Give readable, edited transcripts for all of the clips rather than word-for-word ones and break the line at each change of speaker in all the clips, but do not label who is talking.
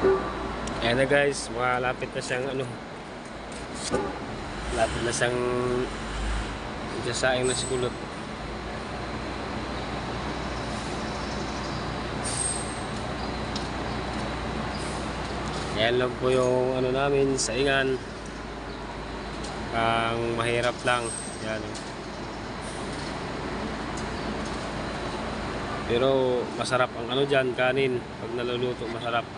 Ayan na guys, malapit na siyang lapit na siyang sasaing na sikulot. Ayan lang po yung namin, saingan. Ang mahirap lang. Yan. Pero masarap ang dyan, kanin. Pag naluluto, masarap.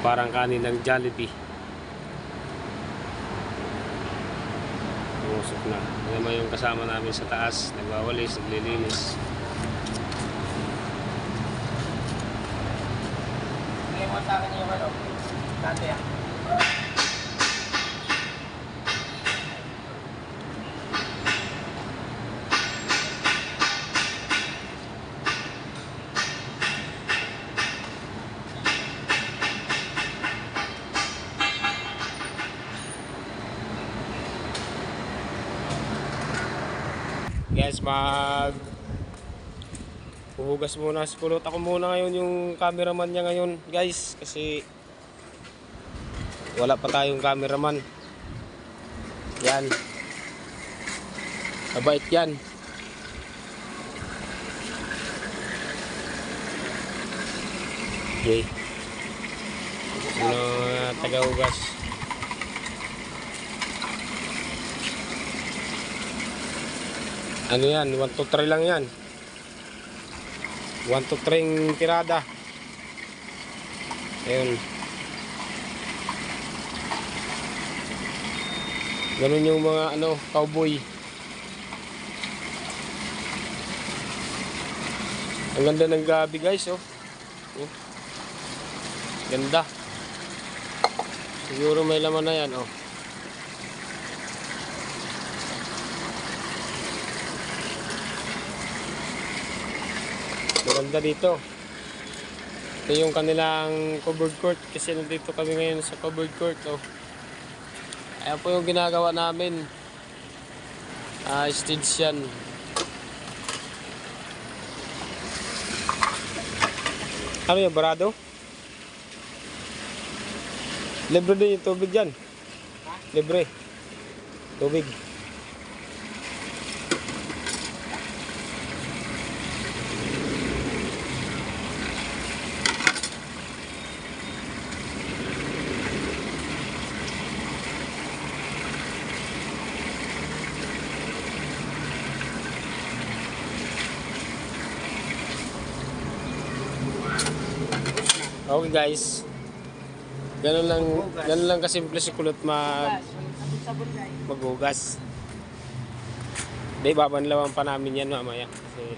Parang kanin ng Jollibee. Umusok na. Yan naman yung kasama namin sa taas. Nagwawalis, naglilinis.
Bigay mo sa akin yung dati ah.
Guys, huhugas muna si Kulot. Ako muna ngayon yung cameraman niya ngayon, guys, kasi wala pa tayong cameraman. Yan. Mabait yan. Okay. Taga-hugas. Ano yan? 1 to 3 lang yan. 1 to 3 tirada. Ayun. Ganun yung mga cowboy. Ang ganda ng gabi guys, oh. Ganda. Siguro may laman na yan, oh. Maganda dito. Ito yung kanilang covered court kasi nandito kami ngayon sa covered court, oh. Ayan po yung ginagawa namin. Stage yan. Ano yung barado? Libre din yung tubig dyan. Libre. Tubig. Okay guys. Ganun lang kasimple si Kulot maghugas. Di babanlawan pa namin yan mamaya kasi